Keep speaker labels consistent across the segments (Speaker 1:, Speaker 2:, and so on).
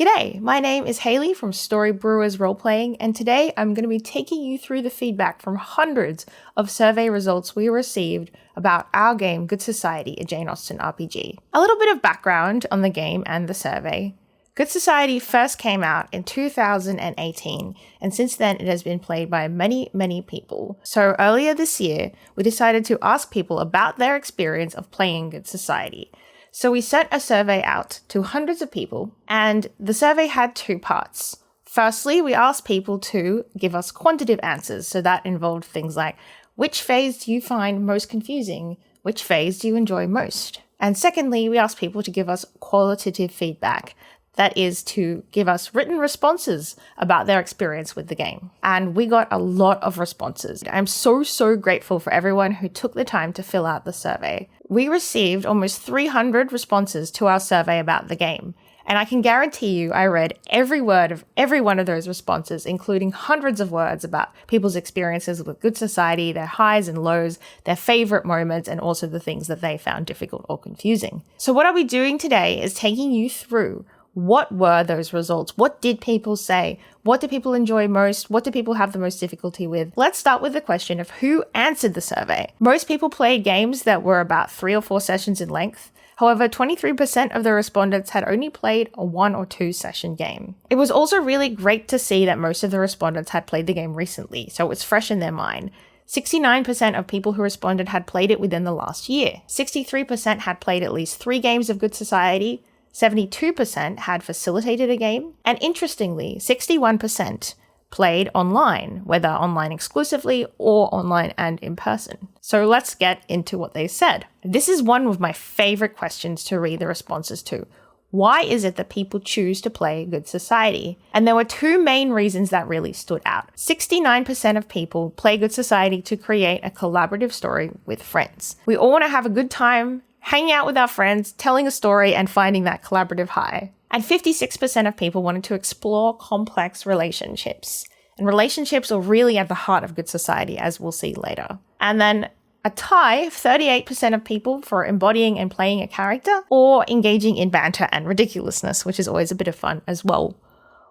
Speaker 1: G'day, my name is Hayley from Story Brewers Roleplaying, and today I'm going to be taking you through the feedback from hundreds of survey results we received about our game Good Society, a Jane Austen RPG. A little bit of background on the game and the survey. Good Society first came out in 2018, and since then it has been played by many people. So earlier this year, we decided to ask people about their experience of playing Good Society. So we sent a survey out to hundreds of people, and the survey had two parts. Firstly, we asked people to give us quantitative answers, so that involved things like, which phase do you find most confusing? Which phase do you enjoy most? And secondly, we asked people to give us qualitative feedback. That is to give us written responses about their experience with the game. And we got a lot of responses. I'm so grateful for everyone who took the time to fill out the survey. We received almost 300 responses to our survey about the game. And I can guarantee you I read every word of every one of those responses, including hundreds of words about people's experiences with Good Society, their highs and lows, their favorite moments, and also the things that they found difficult or confusing. So what are we doing today is taking you through what were those results? What did people say? What do people enjoy most? What do people have the most difficulty with? Let's start with the question of who answered the survey. Most people played games that were about 3 or 4 sessions in length. However, 23% of the respondents had only played a 1 or 2 session game. It was also really great to see that most of the respondents had played the game recently, so it was fresh in their mind. 69% of people who responded had played it within the last year. 63% had played at least 3 games of Good Society. 72% had facilitated a game, and interestingly, 61% played online, whether online exclusively or online and in person. So let's get into what they said. This is one of my favorite questions to read the responses to. Why is it that people choose to play Good Society? And there were 2 main reasons that really stood out. 69% of people play Good Society to create a collaborative story with friends. We all want to have a good time hanging out with our friends, telling a story, and finding that collaborative high. And 56% of people wanted to explore complex relationships. And relationships are really at the heart of Good Society, as we'll see later. And then a tie, 38% of people for embodying and playing a character, or engaging in banter and ridiculousness, which is always a bit of fun as well.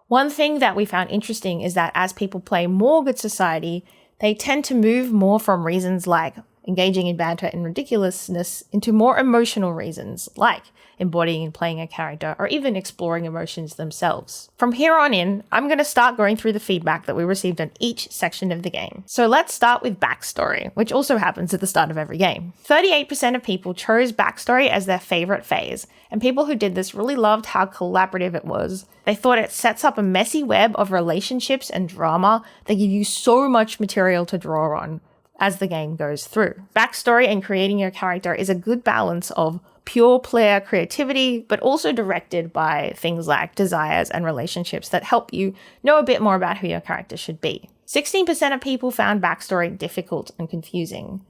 Speaker 1: One thing that we found interesting is that as people play more Good Society, they tend to move more from reasons like engaging in banter and ridiculousness into more emotional reasons, like embodying and playing a character, or even exploring emotions themselves. From here on in, I'm going to start going through the feedback that we received on each section of the game. So let's start with backstory, which also happens at the start of every game. 38% of people chose backstory as their favorite phase, and people who did this really loved how collaborative it was. They thought it sets up a messy web of relationships and drama that give you so much material to draw on as the game goes through. Backstory and creating your character is a good balance of pure player creativity, but also directed by things like desires and relationships that help you know a bit more about who your character should be. 16% of people found backstory difficult and confusing.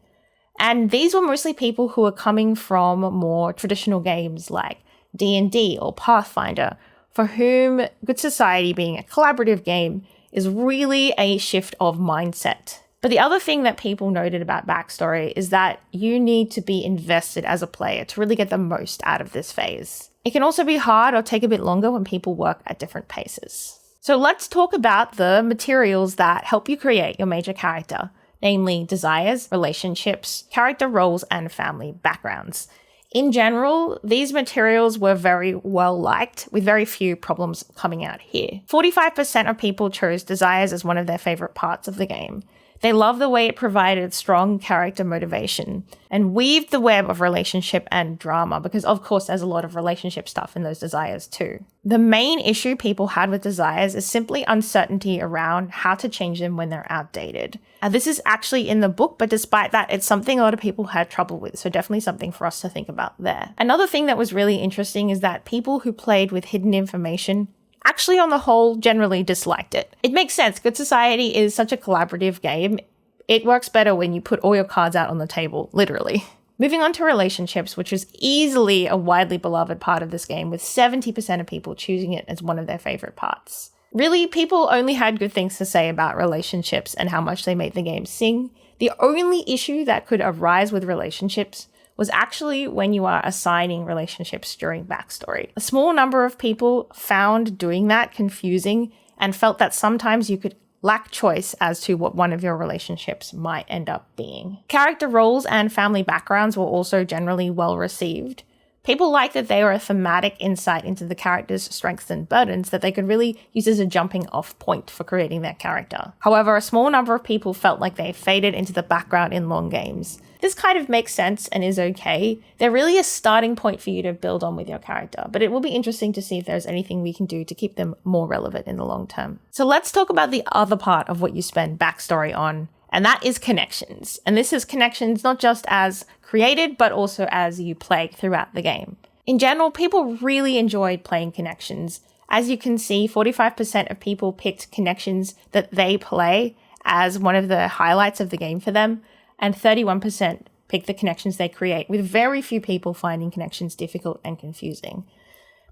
Speaker 1: And these were mostly people who are coming from more traditional games like D&D or Pathfinder, for whom Good Society, being a collaborative game, is really a shift of mindset. But the other thing that people noted about backstory is that you need to be invested as a player to really get the most out of this phase. It can also be hard or take a bit longer when people work at different paces. So let's talk about the materials that help you create your major character, namely desires, relationships, character roles, and family backgrounds. In general, these materials were very well liked, with very few problems coming out here. 45% of people chose desires as one of their favorite parts of the game. They love the way it provided strong character motivation and weaved the web of relationship and drama, because of course there's a lot of relationship stuff in those desires too. The main issue people had with desires is simply uncertainty around how to change them when they're outdated. This is actually in the book, but despite that, it's something a lot of people had trouble with, so definitely something for us to think about there. Another thing that was really interesting is that people who played with hidden information actually, on the whole, generally disliked it. It makes sense. Good Society is such a collaborative game. It works better when you put all your cards out on the table, literally. Moving on to relationships, which is easily a widely beloved part of this game, with 70% of people choosing it as one of their favorite parts. Really, people only had good things to say about relationships and how much they made the game sing. The only issue that could arise with relationships was actually when you are assigning relationships during backstory. A small number of people found doing that confusing and felt that sometimes you could lack choice as to what one of your relationships might end up being. Character roles and family backgrounds were also generally well received. People liked that they were a thematic insight into the character's strengths and burdens that they could really use as a jumping off point for creating their character. However, a small number of people felt like they faded into the background in long games. This kind of makes sense and is okay. They're really a starting point for you to build on with your character, but it will be interesting to see if there's anything we can do to keep them more relevant in the long term. So let's talk about the other part of what you spend backstory on, and that is connections. And this is connections not just as created, but also as you play throughout the game. In general, people really enjoyed playing connections. As you can see, 45% of people picked connections that they play as one of the highlights of the game for them, and 31% pick the connections they create, with very few people finding connections difficult and confusing.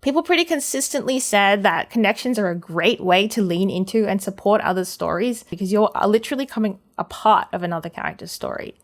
Speaker 1: People pretty consistently said that connections are a great way to lean into and support others' stories because you're literally coming a part of another character's story.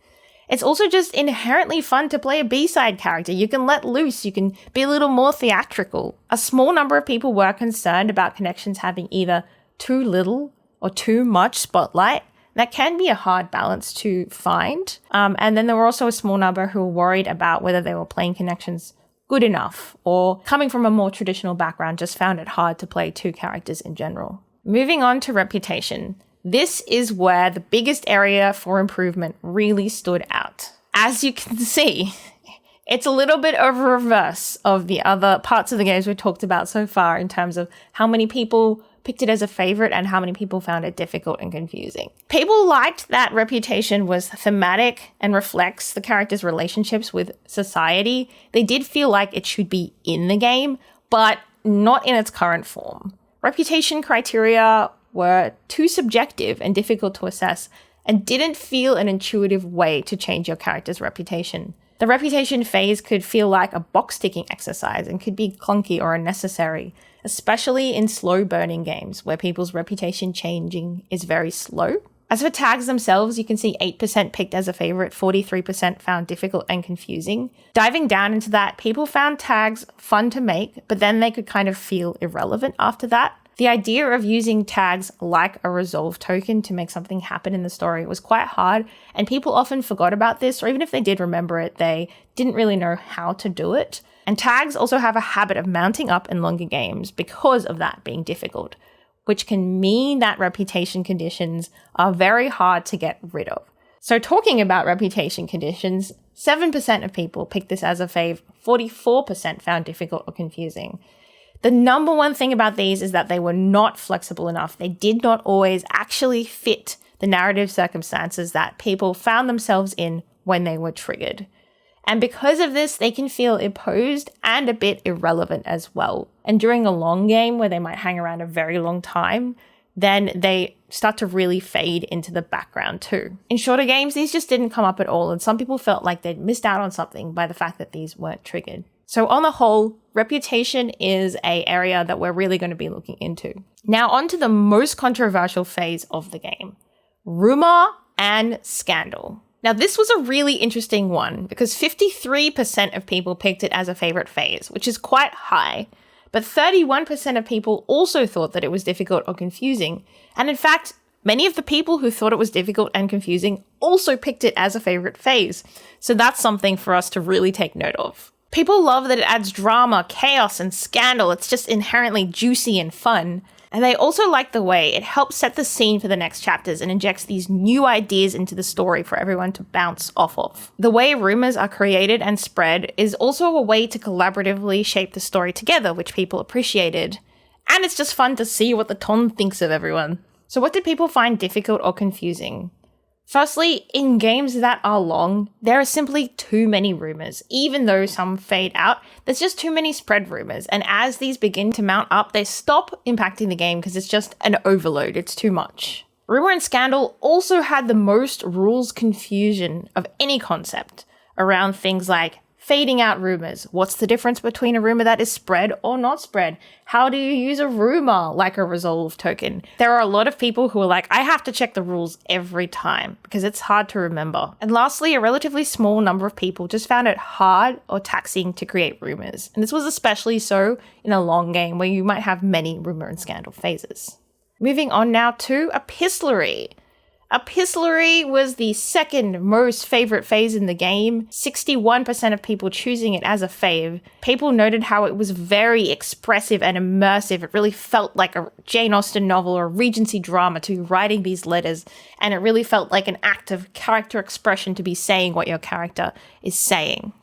Speaker 1: It's also just inherently fun to play a B-side character. You can let loose, you can be a little more theatrical. A small number of people were concerned about connections having either too little or too much spotlight. That can be a hard balance to find. And then there were also a small number who were worried about whether they were playing connections good enough, or coming from a more traditional background just found it hard to play two characters in general. Moving on to reputation. This is where the biggest area for improvement really stood out. As you can see, it's a little bit of a reverse of the other parts of the games we've talked about so far in terms of how many people picked it as a favorite and how many people found it difficult and confusing. People liked that reputation was thematic and reflects the character's relationships with society. They did feel like it should be in the game, but not in its current form. Reputation criteria were too subjective and difficult to assess and didn't feel an intuitive way to change your character's reputation. The reputation phase could feel like a box-ticking exercise and could be clunky or unnecessary, especially in slow-burning games where people's reputation changing is very slow. As for tags themselves, you can see 8% picked as a favorite, 43% found difficult and confusing. Diving down into that, people found tags fun to make, but then they could kind of feel irrelevant after that. The idea of using tags like a resolve token to make something happen in the story was quite hard, and people often forgot about this, or even if they did remember it, they didn't really know how to do it. And tags also have a habit of mounting up in longer games because of that being difficult, which can mean that reputation conditions are very hard to get rid of. So talking about reputation conditions, 7% of people picked this as a fave, 44% found difficult or confusing. The number one thing about these is that they were not flexible enough. They did not always actually fit the narrative circumstances that people found themselves in when they were triggered. And because of this, they can feel imposed and a bit irrelevant as well. And during a long game where they might hang around a very long time, then they start to really fade into the background too. In shorter games, these just didn't come up at all, and some people felt like they'd missed out on something by the fact that these weren't triggered. So on the whole, reputation is an area that we're really going to be looking into. Now on to the most controversial phase of the game, rumor and scandal. Now this was a really interesting one because 53% of people picked it as a favorite phase, which is quite high, but 31% of people also thought that it was difficult or confusing. And in fact, many of the people who thought it was difficult and confusing also picked it as a favorite phase. So that's something for us to really take note of. People love that it adds drama, chaos, and scandal. It's just inherently juicy and fun. And they also like the way it helps set the scene for the next chapters and injects these new ideas into the story for everyone to bounce off of. The way rumors are created and spread is also a way to collaboratively shape the story together, which people appreciated. And it's just fun to see what the ton thinks of everyone. So what did people find difficult or confusing? Firstly, in games that are long, there are simply too many rumors. Even though some fade out, there's just too many spread rumors. And as these begin to mount up, they stop impacting the game because it's just an overload. It's too much. Rumor and scandal also had the most rules confusion of any concept around things like Fading out rumors. What's the difference between a rumor that is spread or not spread? How do you use a rumor like a resolve token? There are a lot of people who are like, I have to check the rules every time because it's hard to remember. And lastly, a relatively small number of people just found it hard or taxing to create rumors. And this was especially so in a long game where you might have many rumor and scandal phases. Moving on now to Epistolary. Epistolary was the second most favorite phase in the game, 61% of people choosing it as a fave. People noted how it was very expressive and immersive. It really felt like a Jane Austen novel or Regency drama to be writing these letters, and it really felt like an act of character expression to be saying what your character is saying.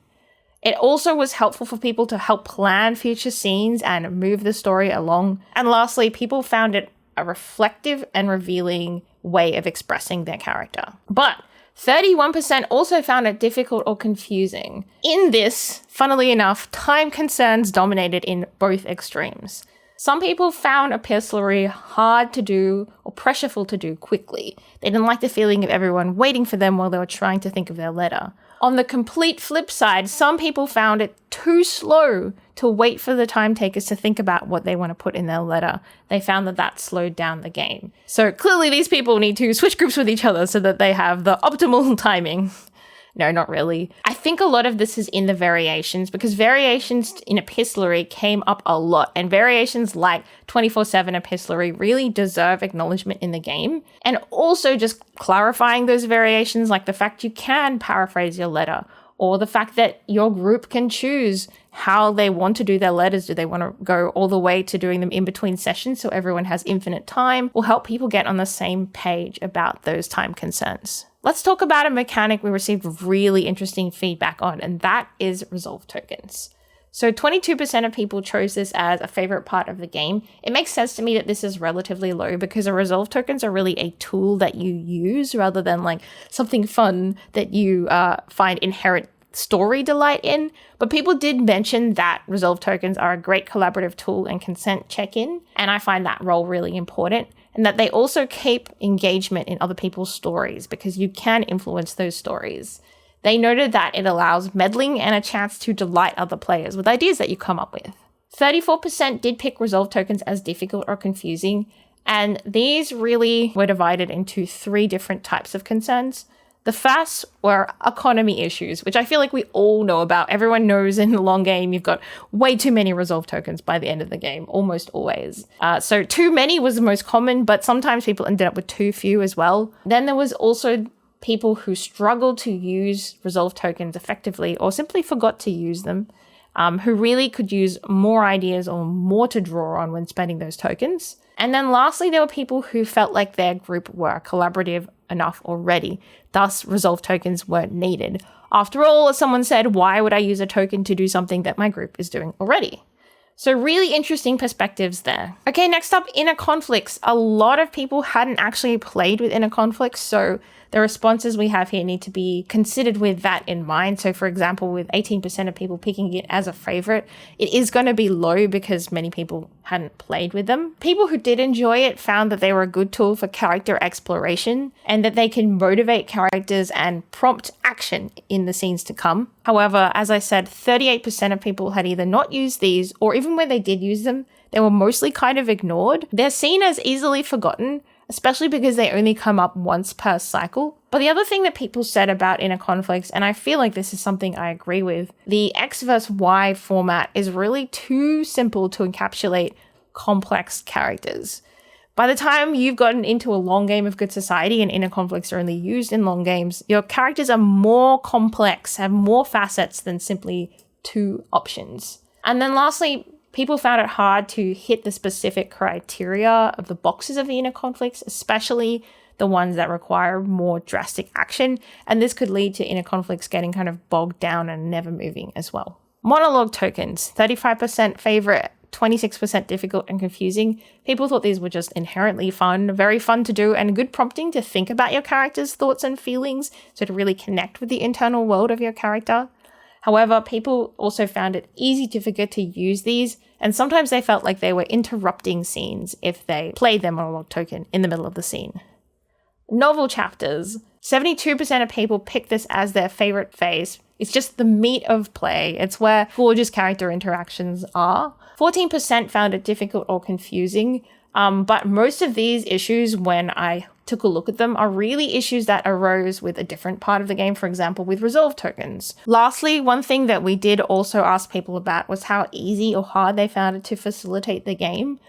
Speaker 1: It also was helpful for people to help plan future scenes and move the story along. And lastly, people found it a reflective and revealing way of expressing their character. But 31% also found it difficult or confusing. In this, funnily enough, time concerns dominated in both extremes. Some people found Epistolary hard to do or pressureful to do quickly. They didn't like the feeling of everyone waiting for them while they were trying to think of their letter. On the complete flip side, some people found it too slow to wait for the time takers to think about what they want to put in their letter. They found that slowed down the game. So clearly these people need to switch groups with each other so that they have the optimal timing. No, not really. I think a lot of this is in the variations because variations in Epistolary came up a lot, and variations like 24/7 Epistolary really deserve acknowledgement in the game. And also just clarifying those variations, like the fact you can paraphrase your letter, or the fact that your group can choose how they want to do their letters. Do they want to go all the way to doing them in between sessions so everyone has infinite time, will help people get on the same page about those time concerns. Let's talk about a mechanic we received really interesting feedback on, and that is resolve tokens. So 22% of people chose this as a favorite part of the game. It makes sense to me that this is relatively low because a resolve tokens are really a tool that you use rather than like something fun that you find inherent story delight in. But people did mention that resolve tokens are a great collaborative tool and consent check-in, and I find that role really important. And that they also keep engagement in other people's stories because you can influence those stories. They noted that it allows meddling and a chance to delight other players with ideas that you come up with. 34% did pick resolve tokens as difficult or confusing, and these really were divided into 3 different types of concerns. The first were economy issues, which I feel like we all know about. Everyone knows in the long game, you've got way too many resolve tokens by the end of the game, almost always. So too many was the most common, but sometimes people ended up with too few as well. Then there was also people who struggled to use resolve tokens effectively or simply forgot to use them, who really could use more ideas or more to draw on when spending those tokens. And then lastly, there were people who felt like their group were collaborative enough already, thus resolve tokens weren't needed. After all, as someone said, why would I use a token to do something that my group is doing already? So really interesting perspectives there. Okay, next up, inner conflicts. A lot of people hadn't actually played with inner conflicts, so the responses we have here need to be considered with that in mind. So for example, with 18% of people picking it as a favorite, it is going to be low because many people hadn't played with them. People who did enjoy it found that they were a good tool for character exploration and that they can motivate characters and prompt action in the scenes to come. However, as I said, 38% of people had either not used these, or even when they did use them, they were mostly kind of ignored. They're seen as easily forgotten, especially because they only come up once per cycle. But the other thing that people said about inner conflicts, and I feel like this is something I agree with, the X versus Y format is really too simple to encapsulate complex characters. By the time you've gotten into a long game of Good Society and inner conflicts are only used in long games, your characters are more complex, have more facets than simply 2 options. And then lastly, people found it hard to hit the specific criteria of the boxes of the inner conflicts, especially the ones that require more drastic action. And this could lead to inner conflicts getting kind of bogged down and never moving as well. Monologue tokens, 35% favorite, 26% difficult and confusing. People thought these were just inherently fun, very fun to do, and good prompting to think about your character's thoughts and feelings, so to really connect with the internal world of your character. However, people also found it easy to forget to use these, and sometimes they felt like they were interrupting scenes if they played their monologue token in the middle of the scene. Novel chapters. 72% of people picked this as their favorite phase. It's just the meat of play. It's where gorgeous character interactions are. 14% found it difficult or confusing, but most of these issues, when I took a look at them, are really issues that arose with a different part of the game, for example, with resolve tokens. Lastly, one thing that we did also ask people about was how easy or hard they found it to facilitate the game.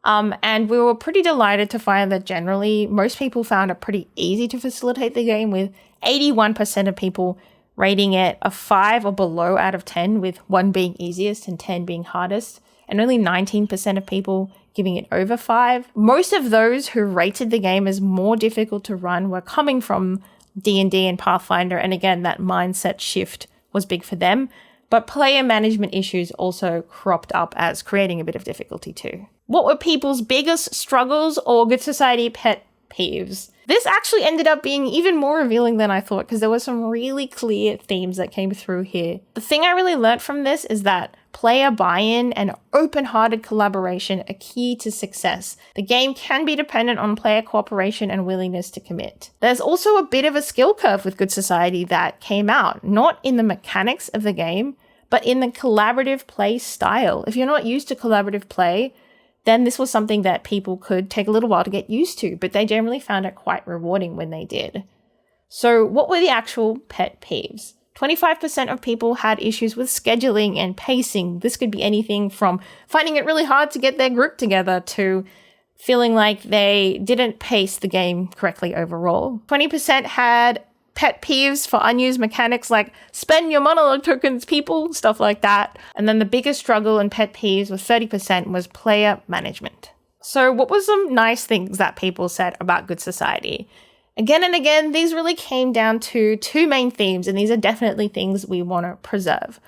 Speaker 1: And we were pretty delighted to find that generally most people found it pretty easy to facilitate the game, with 81% of people rating it a 5 or below out of 10, with 1 being easiest and 10 being hardest, and only 19% of people giving it over 5. Most of those who rated the game as more difficult to run were coming from D&D and Pathfinder, and again, that mindset shift was big for them. But player management issues also cropped up as creating a bit of difficulty too. What were people's biggest struggles or Good Society pet peeves? This actually ended up being even more revealing than I thought, because there were some really clear themes that came through here. The thing I really learned from this is that player buy-in and open-hearted collaboration are key to success. The game can be dependent on player cooperation and willingness to commit. There's also a bit of a skill curve with Good Society that came out, not in the mechanics of the game, but in the collaborative play style. If you're not used to collaborative play, then this was something that people could take a little while to get used to, but they generally found it quite rewarding when they did. So what were the actual pet peeves? 25% of people had issues with scheduling and pacing. This could be anything from finding it really hard to get their group together to feeling like they didn't pace the game correctly overall. 20% had pet peeves for unused mechanics like spend your monologue tokens, people, stuff like that. And then the biggest struggle and pet peeves with 30% was player management. So what were some nice things that people said about Good Society? Again and again, these really came down to 2 main themes, and these are definitely things we want to preserve.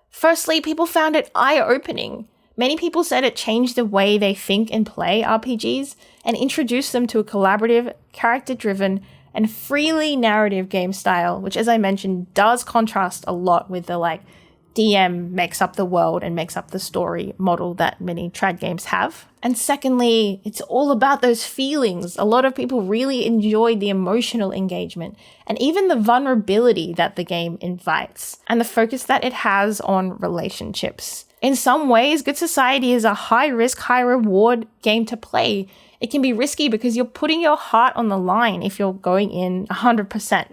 Speaker 1: Firstly, people found it eye-opening. Many people said it changed the way they think and play RPGs and introduced them to a collaborative, character-driven, and freely narrative game style, which, as I mentioned, does contrast a lot with the DM makes up the world and makes up the story model that many trad games have. And secondly, it's all about those feelings. A lot of people really enjoyed the emotional engagement and even the vulnerability that the game invites and the focus that it has on relationships. In some ways, Good Society is a high-risk, high-reward game to play. It can be risky because you're putting your heart on the line if you're going in 100%.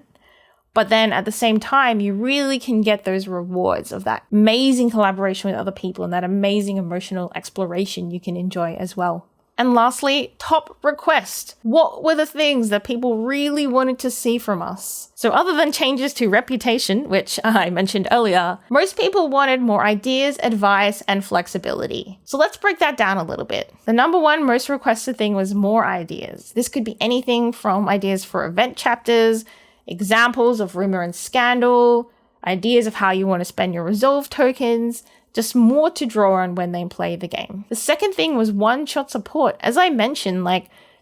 Speaker 1: But then at the same time, you really can get those rewards of that amazing collaboration with other people and that amazing emotional exploration you can enjoy as well. And lastly, top request. What were the things that people really wanted to see from us? So other than changes to reputation, which I mentioned earlier, most people wanted more ideas, advice, and flexibility. So let's break that down a little bit. The number one most requested thing was more ideas. This could be anything from ideas for event chapters, examples of rumor and scandal, ideas of how you want to spend your resolve tokens, just more to draw on when they play the game. The second thing was one-shot support. As I mentioned,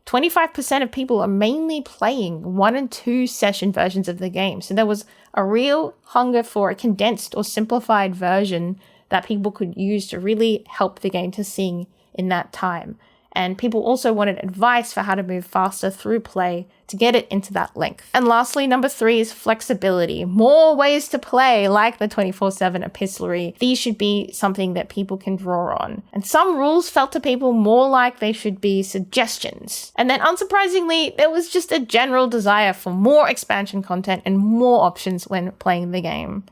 Speaker 1: 25% of people are mainly playing 1 and 2 session versions of the game. So there was a real hunger for a condensed or simplified version that people could use to really help the game to sing in that time. And people also wanted advice for how to move faster through play to get it into that length. And lastly, number 3 is flexibility. More ways to play, like the 24/7 epistolary. These should be something that people can draw on. And some rules felt to people more like they should be suggestions. And then unsurprisingly, there was just a general desire for more expansion content and more options when playing the game,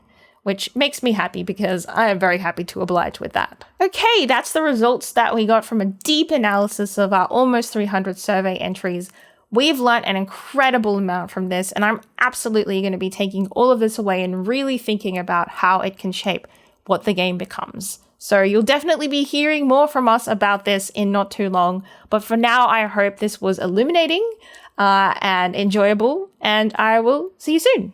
Speaker 1: which makes me happy because I am very happy to oblige with that. Okay, that's the results that we got from a deep analysis of our almost 300 survey entries. We've learned an incredible amount from this, and I'm absolutely going to be taking all of this away and really thinking about how it can shape what the game becomes. So you'll definitely be hearing more from us about this in not too long, but for now, I hope this was illuminating and enjoyable, and I will see you soon.